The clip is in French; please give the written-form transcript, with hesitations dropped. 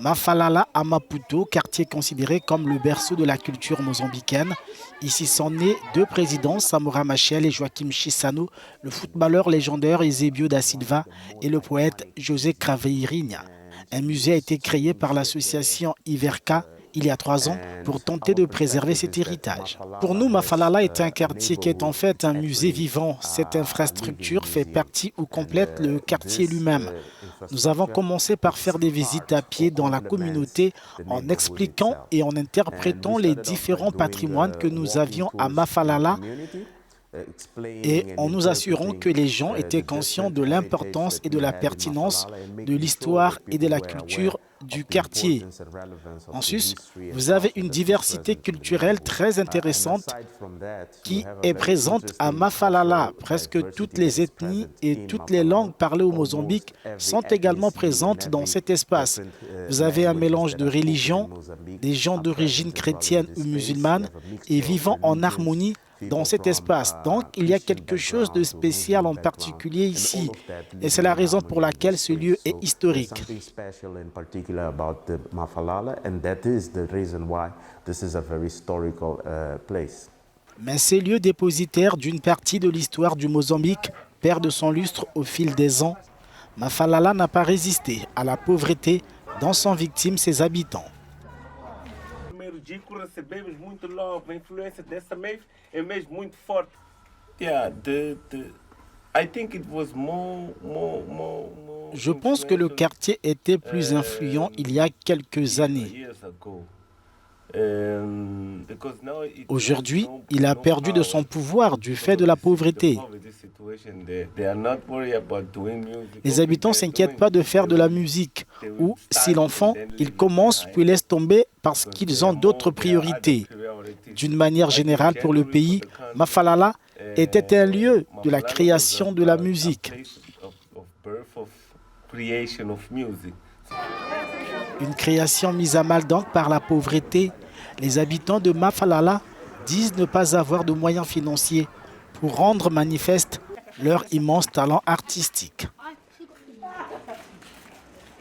Mafalala à Maputo, quartier considéré comme le berceau de la culture mozambicaine. Ici sont nés deux présidents, Samora Machel et Joaquim Chissano, le footballeur légendaire Eusébio da Silva et le poète José Craveirinha. Un musée a été créé par l'association Iverca il y a 3 ans pour tenter de préserver cet héritage. Pour nous, Mafalala est un quartier qui est en fait un musée vivant. Cette infrastructure fait partie ou complète le quartier lui-même. Nous avons commencé par faire des visites à pied dans la communauté en expliquant et en interprétant les différents patrimoines que nous avions à Mafalala et en nous assurant que les gens étaient conscients de l'importance et de la pertinence de l'histoire et de la culture du quartier. En sus, vous avez une diversité culturelle très intéressante qui est présente à Mafalala. Presque toutes les ethnies et toutes les langues parlées au Mozambique sont également présentes dans cet espace. Vous avez un mélange de religions, des gens d'origine chrétienne ou musulmane et vivant en harmonie dans cet espace. Donc, il y a quelque chose de spécial en particulier ici. Et c'est la raison pour laquelle ce lieu est historique. Mais ces lieux dépositaires d'une partie de l'histoire du Mozambique perdent son lustre au fil des ans. Mafalala n'a pas résisté à la pauvreté dont sont victimes ses habitants. Je pense que le quartier était plus influent il y a quelques années. Aujourd'hui, il a perdu de son pouvoir du fait de la pauvreté. Les habitants ne s'inquiètent pas de faire de la musique ou, s'ils en font, ils commencent puis laissent tomber parce qu'ils ont d'autres priorités. D'une manière générale pour le pays, Mafalala était un lieu de la création de la musique. Une création mise à mal donc par la pauvreté. Les habitants de Mafalala disent ne pas avoir de moyens financiers pour rendre manifeste leur immense talent artistique.